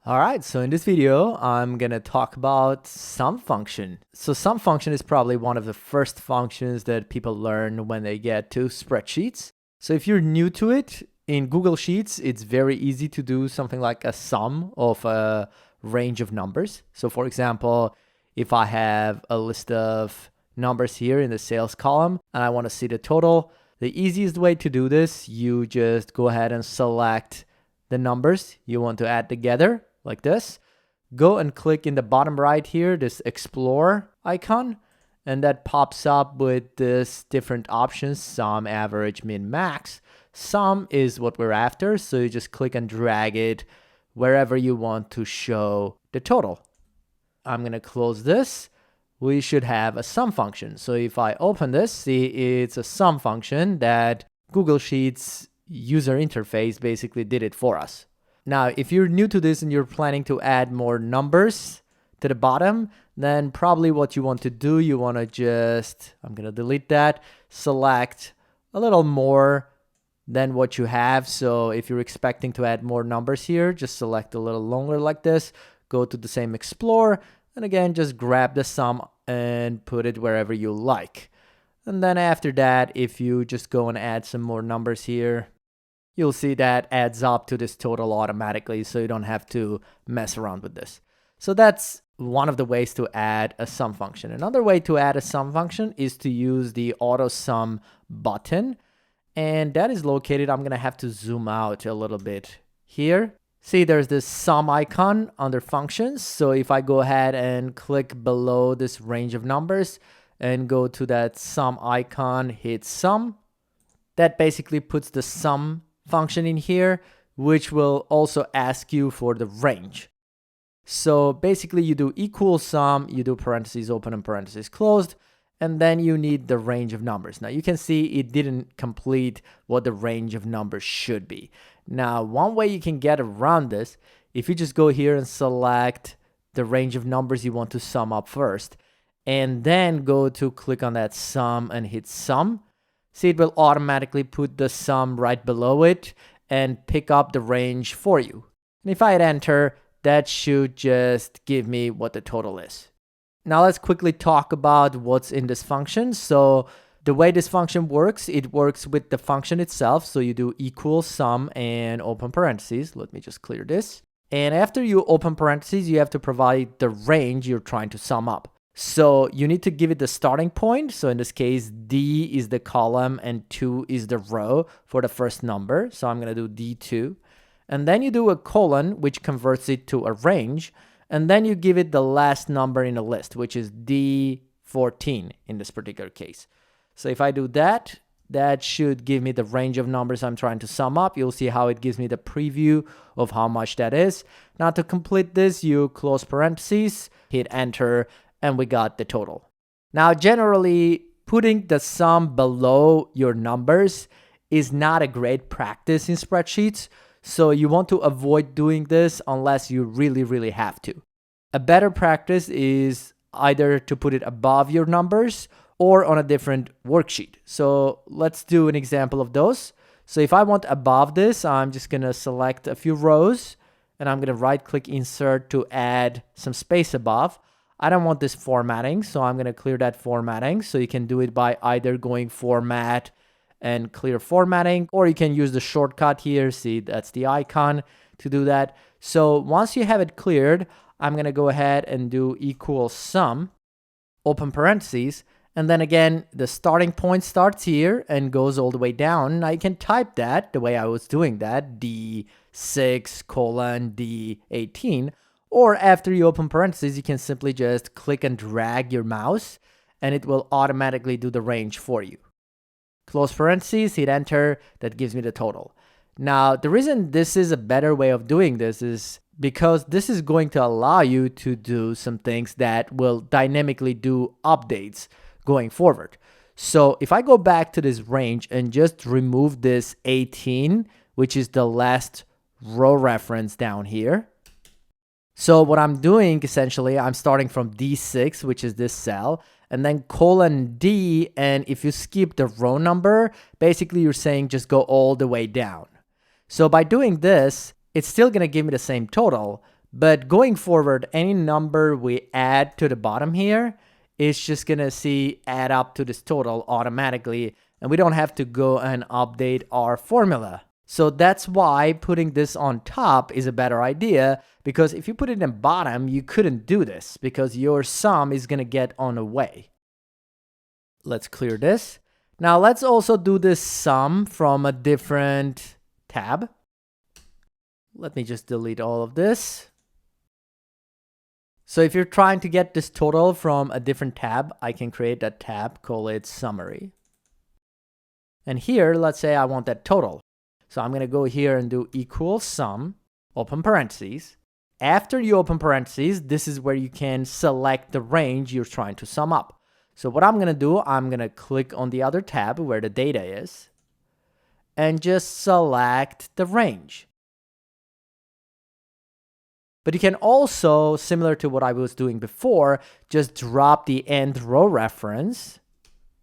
All right, so in this video, I'm gonna talk about sum function. So sum function is probably one of the first functions that people learn when they get to spreadsheets. So if you're new to it, in Google Sheets, it's very easy to do something like a sum of a range of numbers. So for example, if I have a list of numbers here in the sales column and I wanna see the total, the easiest way to do this, you just go ahead and select the numbers you want to add together like this. Go and click in the bottom right here, this explore icon, and that pops up with this different options: sum, average, min, max. Sum is what we're after, so you just click and drag it wherever you want to show the total. I'm gonna close this. We should have a sum function. So if I open this, see, it's a sum function that Google Sheets user interface basically did it for us. Now, if you're new to this and you're planning to add more numbers to the bottom, then probably what you want to do, you want to just, I'm going to delete that, select a little more than what you have. So if you're expecting to add more numbers here, just select a little longer like this, go to the same explore, and again, just grab the sum and put it wherever you like. And then after that, if you just go and add some more numbers here, you'll see that adds up to this total automatically, so you don't have to mess around with this. So that's one of the ways to add a sum function. Another way to add a sum function is to use the AutoSum button, and that is located, I'm gonna have to zoom out a little bit here. See, there's this sum icon under functions. So if I go ahead and click below this range of numbers and go to that sum icon, hit sum, that basically puts the sum function in here, which will also ask you for the range. So basically you do equal sum, you do parentheses open and parentheses closed, and then you need the range of numbers. Now you can see it didn't complete what the range of numbers should be. Now, one way you can get around this, if you just go here and select the range of numbers you want to sum up first, and then go to click on that sum and hit sum, see, it will automatically put the sum right below it and pick up the range for you. And if I hit enter, that should just give me what the total is. Now let's quickly talk about what's in this function. So the way this function works, it works with the function itself. So you do equal sum and open parentheses. Let me just clear this. And after you open parentheses, you have to provide the range you're trying to sum up. So you need to give it the starting point. So in this case, D is the column and 2 is the row for the first number. So I'm going to do D2. And then you do a colon, which converts it to a range. And then you give it the last number in the list, which is D14 in this particular case. So if I do that, that should give me the range of numbers I'm trying to sum up. You'll see how it gives me the preview of how much that is. Now to complete this, you close parentheses, hit enter, and we got the total. Now, generally, putting the sum below your numbers is not a great practice in spreadsheets. So you want to avoid doing this unless you really have to. A better practice is either to put it above your numbers or on a different worksheet. So let's do an example of those. So if I want above this, I'm just gonna select a few rows and I'm gonna right click insert to add some space above. I don't want this formatting, so I'm gonna clear that formatting. So you can do it by either going format and clear formatting, or you can use the shortcut here. See, that's the icon to do that. So once you have it cleared, I'm gonna go ahead and do equal sum, open parentheses, and then again, the starting point starts here and goes all the way down. Now you can type that the way I was doing that, D6 colon D18, or after you open parentheses, you can simply just click and drag your mouse and it will automatically do the range for you. Close parentheses, hit enter, that gives me the total. Now, the reason this is a better way of doing this is because this is going to allow you to do some things that will dynamically do updates going forward. So if I go back to this range and just remove this 18, which is the last row reference down here. So what I'm doing, essentially, I'm starting from D6, which is this cell, and then colon D, and if you skip the row number, basically you're saying just go all the way down. So by doing this, it's still going to give me the same total, But going forward, any number we add to the bottom here is just gonna add up to this total automatically, and we don't have to go and update our formula. So that's why putting this on top is a better idea, because if you put it in bottom, you couldn't do this because your sum is gonna get on the way. Let's clear this. Now let's also do this sum from a different tab. Let me just delete all of this. So if you're trying to get this total from a different tab, I can create that tab, call it summary. And here, let's say I want that total. So I'm going to go here and do equal sum, open parentheses. After you open parentheses, this is where you can select the range you're trying to sum up. So what I'm going to do, I'm going to click on the other tab where the data is and just select the range. But you can also, similar to what I was doing before, just drop the end row reference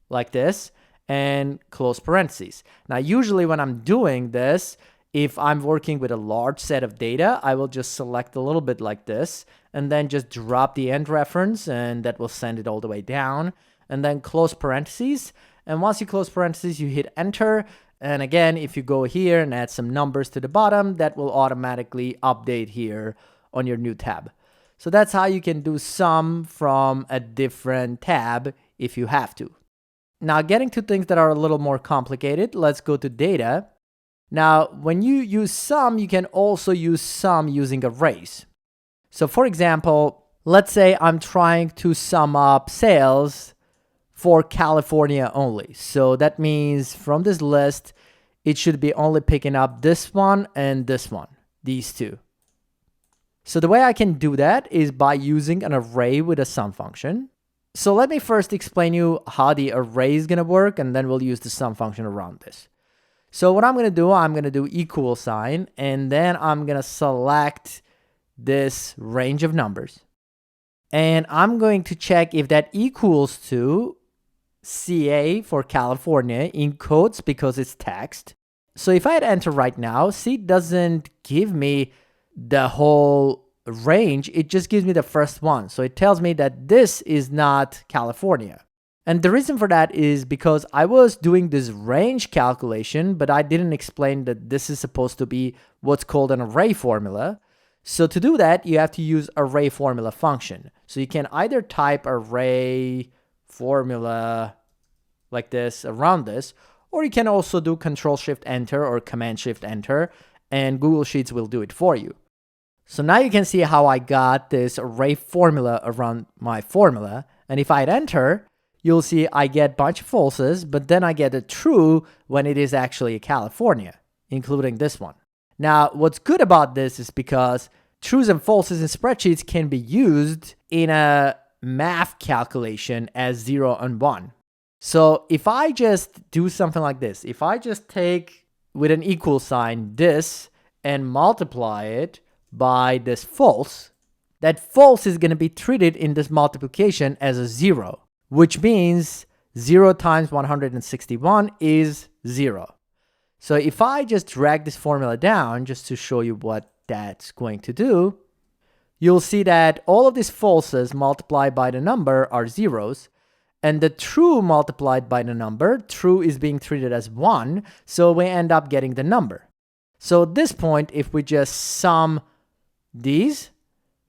like this and close parentheses. Now, usually when I'm doing this, if I'm working with a large set of data, I will just select a little bit like this and then just drop the end reference, and that will send it all the way down, and then close parentheses. And once you close parentheses, you hit enter. And again, if you go here and add some numbers to the bottom, that will automatically update here on your new tab. So that's how you can do sum from a different tab if you have to. Now, getting to things that are a little more complicated, let's go to data. Now, when you use sum, you can also use sum using arrays. So for example, let's say I'm trying to sum up sales for California only. So that means from this list, it should be only picking up this one and this one, these two. So the way I can do that is by using an array with a sum function. So let me first explain you how the array is going to work, and then we'll use the sum function around this. So what I'm going to do equal sign, and then I'm going to select this range of numbers. And I'm going to check if that equals to CA for California in quotes because it's text. So if I hit enter right now, see, it doesn't give me the whole range, it just gives me the first one. So it tells me that this is not California. And the reason for that is because I was doing this range calculation, but I didn't explain that this is supposed to be what's called an array formula. So to do that, you have to use array formula function. So you can either type array formula like this around this, or you can also do Control-Shift-Enter or Command-Shift-Enter, and Google Sheets will do it for you. So now you can see how I got this array formula around my formula. And if I hit enter, you'll see I get a bunch of falses, but then I get a true when it is actually a California, including this one. Now, what's good about this is because trues and falses in spreadsheets can be used in a math calculation as 0 and 1. So if I just do something like this, if I just take with an equal sign this and multiply it by this false, that false is going to be treated in this multiplication as a 0, which means 0 times 161 is 0. So if I just drag this formula down just to show you what that's going to do, you'll see that all of these falses multiplied by the number are zeros, and the true multiplied by the number, true is being treated as 1, so we end up getting the number. So at this point, if we just sum these,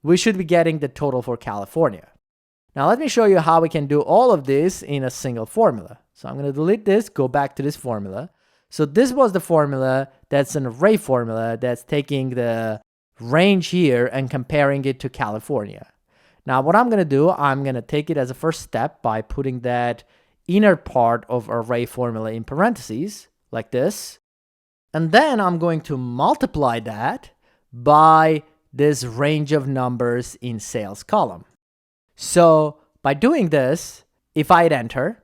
we should be getting the total for California. Now let me show you how we can do all of this in a single formula. So I'm going to delete this, go back to this formula. So this was the formula that's an array formula that's taking the range here and comparing it to California. Now what I'm going to do, I'm going to take it as a first step by putting that inner part of array formula in parentheses like this. And then I'm going to multiply that by this range of numbers in sales column. So by doing this, if I hit enter,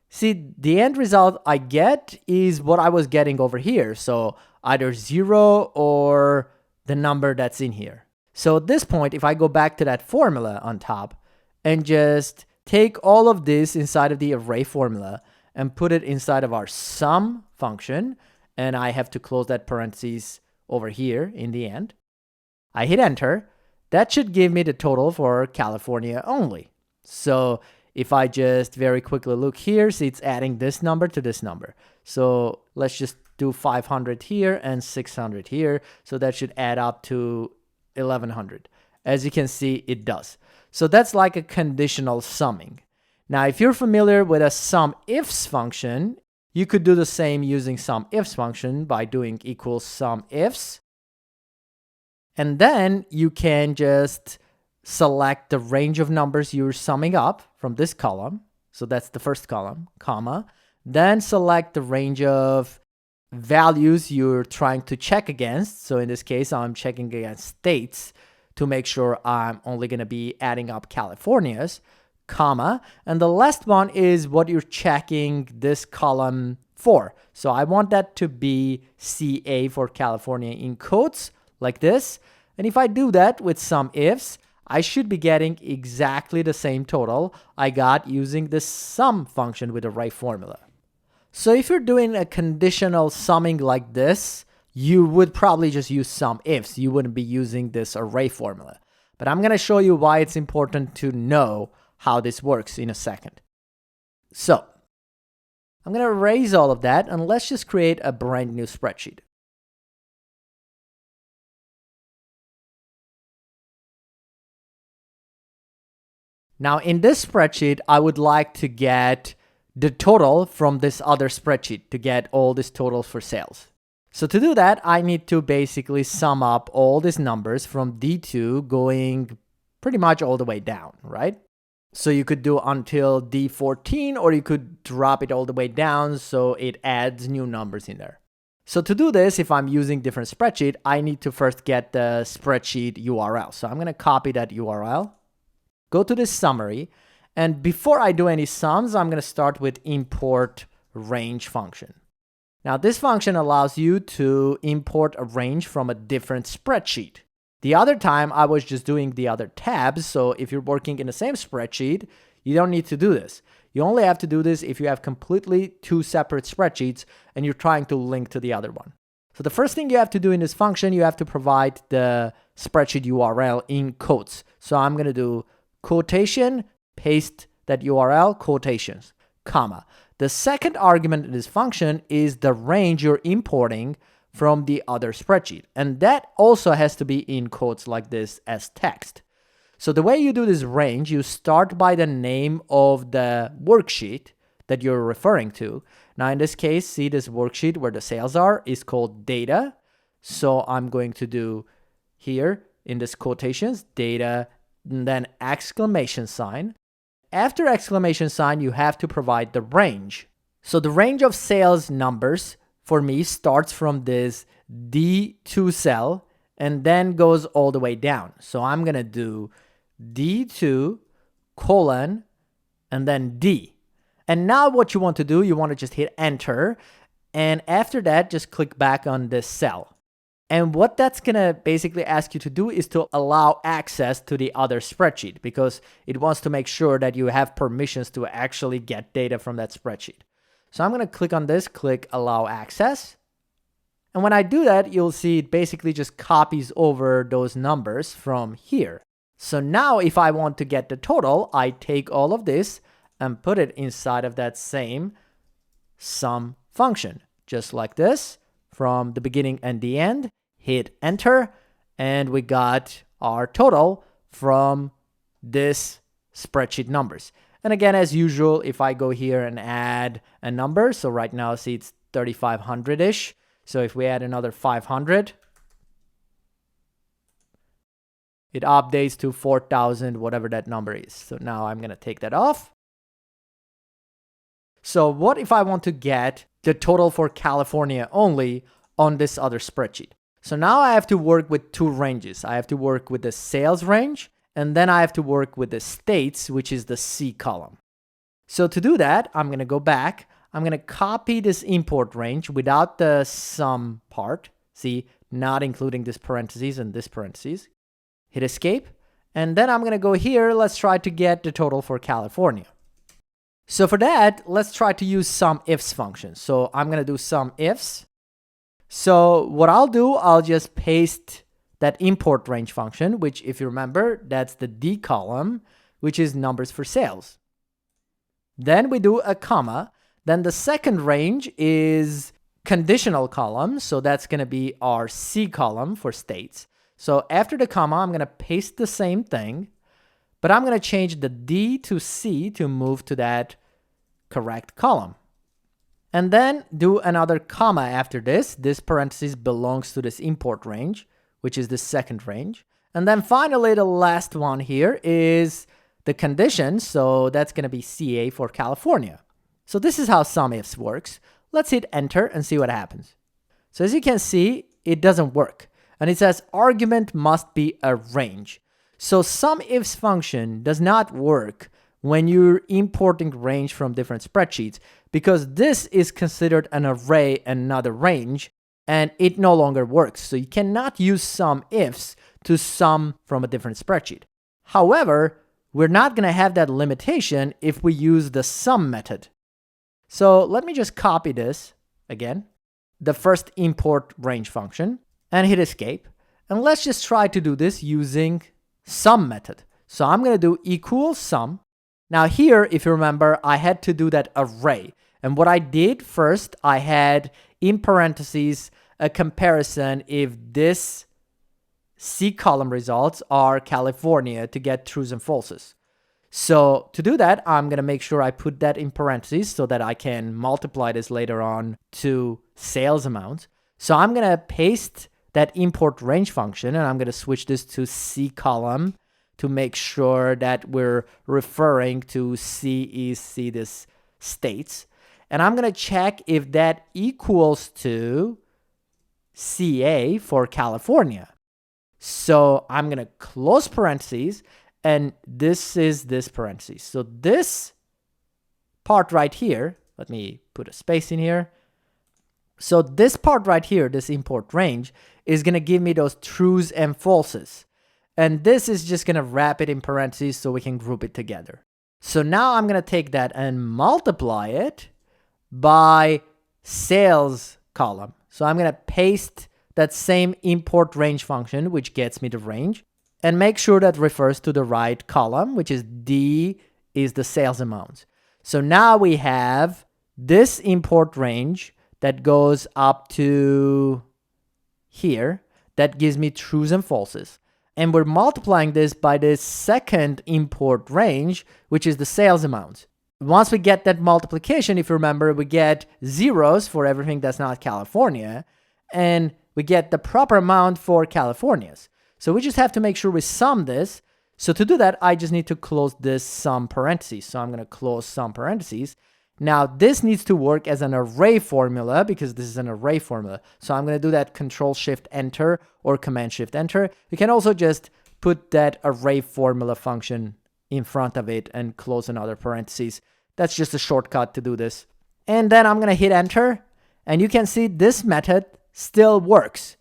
see, the end result I get is what I was getting over here. So either 0 or the number that's in here. So at this point, if I go back to that formula on top and just take all of this inside of the array formula and put it inside of our sum function, and I have to close that parentheses over here in the end. I hit enter. That should give me the total for California only. So if I just very quickly look here, see it's adding this number to this number. So let's just do 500 here and 600 here. So that should add up to 1100. As you can see, it does. So that's like a conditional summing. Now, if you're familiar with a sum-ifs function, you could do the same using sum-ifs function by doing equals sum-ifs. And then you can just select the range of numbers you're summing up from this column. So that's the first column, comma. Then select the range of values you're trying to check against. So in this case, I'm checking against states to make sure I'm only going to be adding up California's, comma. And the last one is what you're checking this column for. So I want that to be CA for California in quotes, like this. And if I do that with some ifs, I should be getting exactly the same total I got using this sum function with the right formula. So if you're doing a conditional summing like this, you would probably just use some ifs. You wouldn't be using this array formula. But I'm going to show you why it's important to know how this works in a second. So I'm going to erase all of that and let's just create a brand new spreadsheet. Now in this spreadsheet, I would like to get the total from this other spreadsheet to get all these totals for sales. So to do that, I need to basically sum up all these numbers from D2 going pretty much all the way down, right? So you could do until D14, or you could drop it all the way down so it adds new numbers in there. So to do this, if I'm using different spreadsheet, I need to first get the spreadsheet URL. So I'm going to copy that URL, go to this summary, and before I do any sums, I'm going to start with import range function. Now this function allows you to import a range from a different spreadsheet. The other time I was just doing the other tabs, so if you're working in the same spreadsheet, you don't need to do this. You only have to do this if you have completely two separate spreadsheets and you're trying to link to the other one. So the first thing you have to do in this function, you have to provide the spreadsheet URL in quotes. So I'm going to do quotation, paste that URL, quotations, comma. The second argument in this function is the range you're importing from the other spreadsheet. And that also has to be in quotes like this as text. So the way you do this range, you start by the name of the worksheet that you're referring to. Now in this case, see this worksheet where the sales are is called data. So I'm going to do here in this quotations, data, and then exclamation sign. After exclamation sign, you have to provide the range. So the range of sales numbers for me starts from this D2 cell and then goes all the way down. So I'm going to do D2 colon and then D. And now what you want to do, you want to just hit enter. And after that, just click back on this cell. And what that's going to basically ask you to do is to allow access to the other spreadsheet because it wants to make sure that you have permissions to actually get data from that spreadsheet. So I'm going to click on this, click allow access. And when I do that, you'll see it basically just copies over those numbers from here. So now if I want to get the total, I take all of this and put it inside of that same sum function, just like this from the beginning and the end. Hit enter, and we got our total from this spreadsheet numbers. And again, as usual, if I go here and add a number, so right now, see it's 3,500-ish. So if we add another 500, it updates to 4,000, whatever that number is. So now I'm going to take that off. So what if I want to get the total for California only on this other spreadsheet? So now I have to work with two ranges. I have to work with the sales range, and then I have to work with the states, which is the C column. So to do that, I'm going to go back. I'm going to copy this import range without the sum part. See, not including this parentheses and this parentheses. Hit escape. And then I'm going to go here. Let's try to get the total for California. So for that, let's try to use some ifs function. So I'm going to do some ifs. So what I'll do, I'll just paste that import range function, which if you remember, that's the D column, which is numbers for sales. Then we do a comma. Then the second range is conditional column. So that's going to be our C column for states. So after the comma, I'm going to paste the same thing, but I'm going to change the D to C to move to that correct column. And then do another comma after this. This parenthesis belongs to this import range, which is the second range. And then finally, the last one here is the condition. So that's going to be CA for California. So this is how SUMIFS works. Let's hit enter and see what happens. So as you can see, it doesn't work. And it says argument must be a range. So SUMIFS function does not work when you're importing range from different spreadsheets, because this is considered an array and not a range, and it no longer works. So you cannot use SUMIFS to sum from a different spreadsheet. However, we're not going to have that limitation if we use the sum method. So let me just copy this again, the first import range function, and hit escape. And let's just try to do this using sum method. So I'm going to do equal sum. Now here, if you remember, I had to do that array. And what I did first, I had in parentheses a comparison if this C column results are California to get trues and falses. So to do that, I'm going to make sure I put that in parentheses so that I can multiply this later on to sales amount. So I'm going to paste that import range function, and I'm going to switch this to C column to make sure that we're referring to C this states. And I'm going to check if that equals to CA for California. So I'm going to close parentheses, and this is this parentheses. So this part right here, let me put a space in here. So this part right here, this import range, is going to give me those trues and falses. And this is just going to wrap it in parentheses so we can group it together. So now I'm going to take that and multiply it by sales column. So I'm going to paste that same import range function, which gets me the range, and make sure that refers to the right column, which is D is the sales amount. So now we have this import range that goes up to here. That gives me trues and falses. And we're multiplying this by this second import range, which is the sales amount. Once we get that multiplication, if you remember, we get zeros for everything that's not California, and we get the proper amount for California's. So we just have to make sure we sum this. So to do that, I just need to close this sum parentheses. So I'm going to close sum parentheses. Now this needs to work as an array formula because this is an array formula. So I'm going to do that Control-Shift-Enter or Command-Shift-Enter. You can also just put that array formula function in front of it and close another parentheses. That's just a shortcut to do this. And then I'm going to hit enter, and you can see this method still works.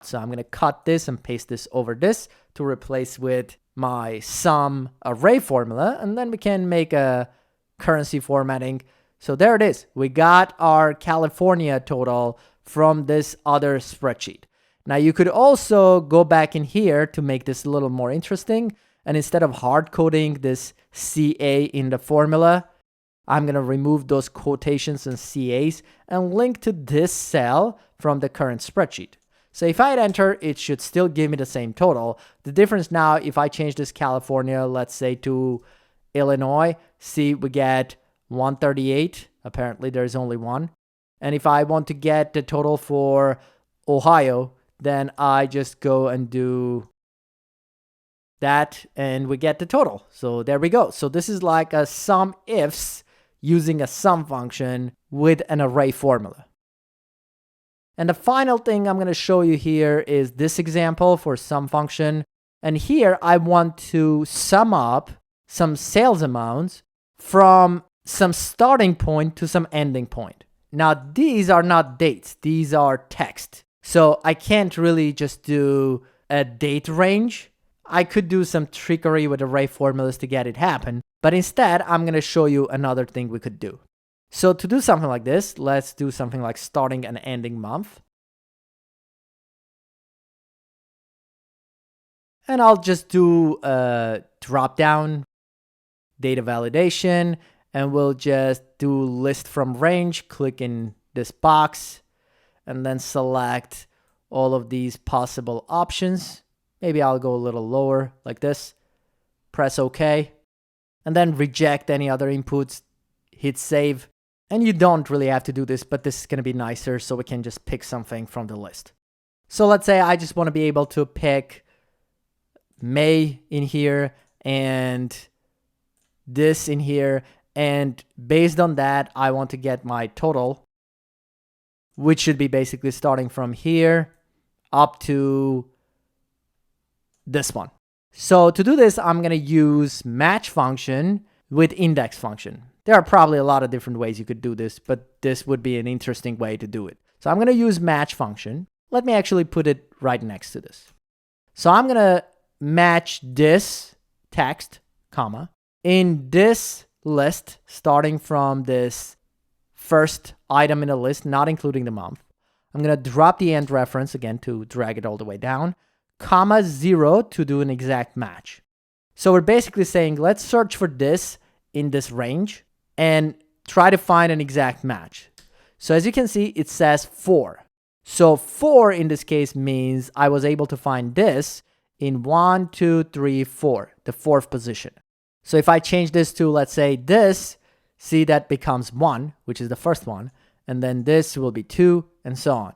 So I'm going to cut this and paste this over this to replace with my sum array formula, and then we can make a currency formatting. So there it is. We got our California total from this other spreadsheet. Now you could also go back in here to make this a little more interesting. And instead of hard coding this CA in the formula, I'm going to remove those quotations and CAs and link to this cell from the current spreadsheet. So if I hit enter, it should still give me the same total. The difference now, if I change this California, let's say to Illinois, see, we get 138. Apparently there's only one. And if I want to get the total for Ohio, then I just go and do that and we get the total. So there we go. So this is like a SUMIFS using a sum function with an array formula. And the final thing I'm going to show you here is this example for sum function. And here I want to sum up some sales amounts from some starting point to some ending point. Now, these are not dates. These are text. So I can't really just do a date range. I could do some trickery with array formulas to get it happen. But instead, I'm going to show you another thing we could do. So to do something like this, let's do something like starting and ending month. And I'll just do a drop down, data validation, and we'll just do list from range, click in this box, and then select all of these possible options. Maybe I'll go a little lower like this, press OK, and then reject any other inputs, hit save. And you don't really have to do this, but this is going to be nicer, so we can just pick something from the list. So let's say I just want to be able to pick May in here and this in here. And based on that, I want to get my total, which should be basically starting from here up to this one. So to do this, I'm going to use match function with index function. There are probably a lot of different ways you could do this, but this would be an interesting way to do it. So I'm going to use match function. Let me actually put it right next to this. So I'm going to match this text, comma, in this list, starting from this first item in the list, not including the month. I'm going to drop the end reference again to drag it all the way down, comma 0 to do an exact match. So we're basically saying, let's search for this in this range and try to find an exact match. So as you can see, it says 4. So 4 in this case means I was able to find this in 1, 2, 3, 4, the 4th position. So if I change this to, let's say, this, see that becomes 1, which is the first one, and then this will be 2, and so on.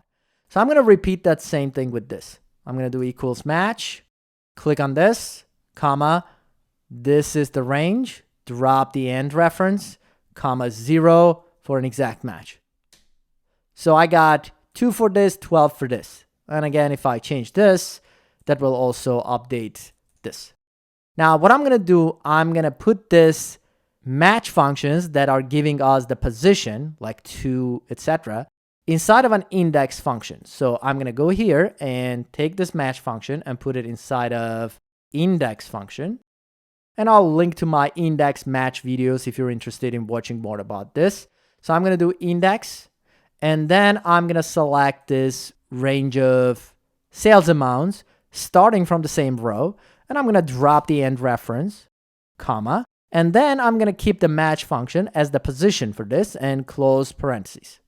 So I'm going to repeat that same thing with this. I'm going to do equals match, click on this, comma, this is the range, drop the end reference, comma 0 for an exact match. So I got 2 for this, 12 for this. And again, if I change this, that will also update this. Now, what I'm going to do, I'm going to put this match functions that are giving us the position, like 2, etc., inside of an index function. So I'm going to go here and take this match function and put it inside of index function. And I'll link to my index match videos if you're interested in watching more about this. So I'm going to do index, and then I'm going to select this range of sales amounts starting from the same row, and I'm going to drop the end reference, comma, and then I'm going to keep the match function as the position for this and close parentheses.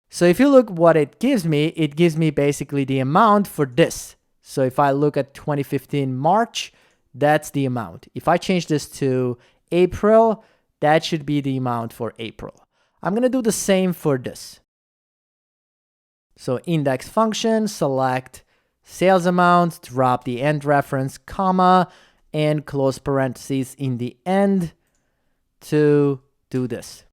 So if you look what it gives me basically the amount for this. So if I look at 2015 March, that's the amount. If I change this to April, that should be the amount for April. I'm going to do the same for this. So index function, select sales amount, drop the end reference, comma, and close parentheses in the end to do this.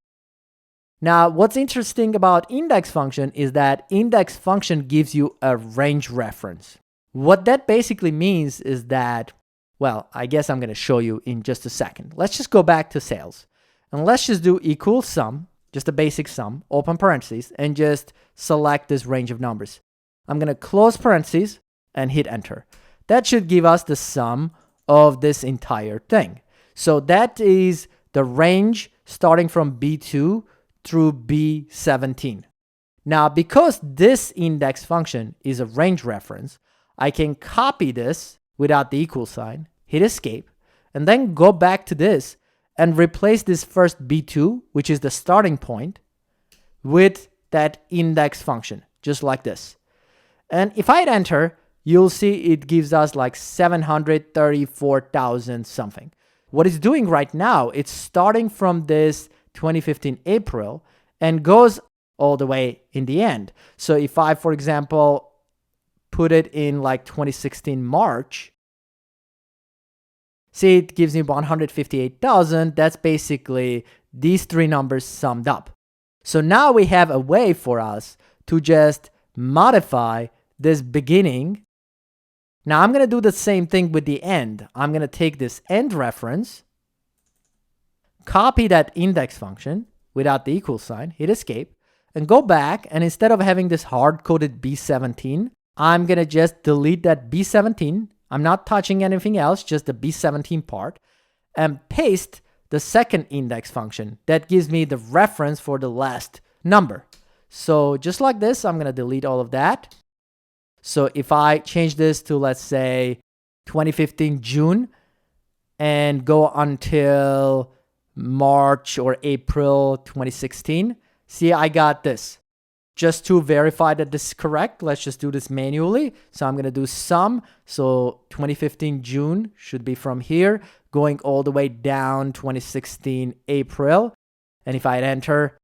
Now, what's interesting about index function is that index function gives you a range reference. What that basically means is that, well, I guess I'm going to show you in just a second. Let's just go back to sales. And let's just do equal sum, just a basic sum, open parentheses, and just select this range of numbers. I'm going to close parentheses and hit enter. That should give us the sum of this entire thing. So that is the range starting from B2 through B17. Now, because this index function is a range reference, I can copy this without the equal sign, hit escape, and then go back to this and replace this first B2, which is the starting point, with that index function, just like this. And if I hit enter, you'll see it gives us like 734,000 something. What it's doing right now, it's starting from this 2015 April and goes all the way in the end. So if I, for example, put it in like 2016 March, see, it gives me 158,000. That's basically these three numbers summed up. So now we have a way for us to just modify this beginning. Now I'm going to do the same thing with the end. I'm going to take this end reference, copy that index function without the equal sign, hit escape, and go back. And instead of having this hard-coded B17, I'm going to just delete that B17. I'm not touching anything else, just the B17 part, and paste the second index function. That gives me the reference for the last number. So just like this, I'm going to delete all of that. So if I change this to, let's say, 2015 June and go until March or April 2016. See, I got this. Just to verify that this is correct, let's just do this manually. So I'm going to do sum. So 2015 June should be from here, going all the way down 2016 April. And if I hit enter,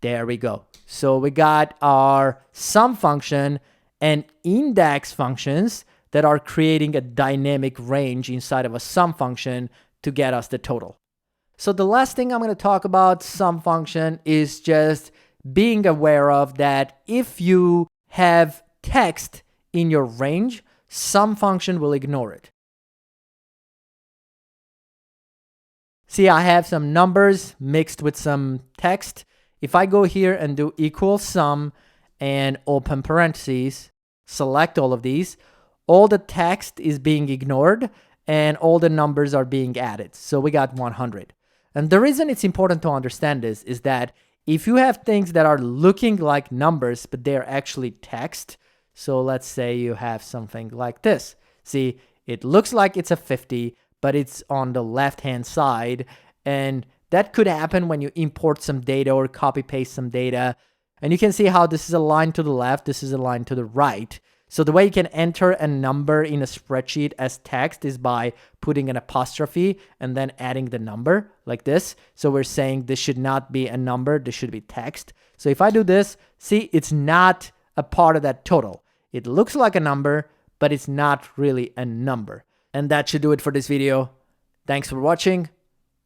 there we go. So we got our sum function and index functions that are creating a dynamic range inside of a sum function to get us the total. So the last thing I'm going to talk about sum function is just being aware of that if you have text in your range, sum function will ignore it. See, I have some numbers mixed with some text. If I go here and do equal sum and open parentheses, select all of these, all the text is being ignored and all the numbers are being added. So we got 100. And the reason it's important to understand this is that if you have things that are looking like numbers, but they're actually text, so let's say you have something like this. See, it looks like it's a 50, but it's on the left-hand side. And that could happen when you import some data or copy paste some data. And you can see how this is a line to the left, this is a line to the right. So the way you can enter a number in a spreadsheet as text is by putting an apostrophe and then adding the number like this. So we're saying this should not be a number, this should be text. So if I do this, see, it's not a part of that total. It looks like a number, but it's not really a number. And that should do it for this video. Thanks for watching.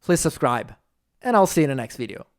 Please subscribe, and I'll see you in the next video.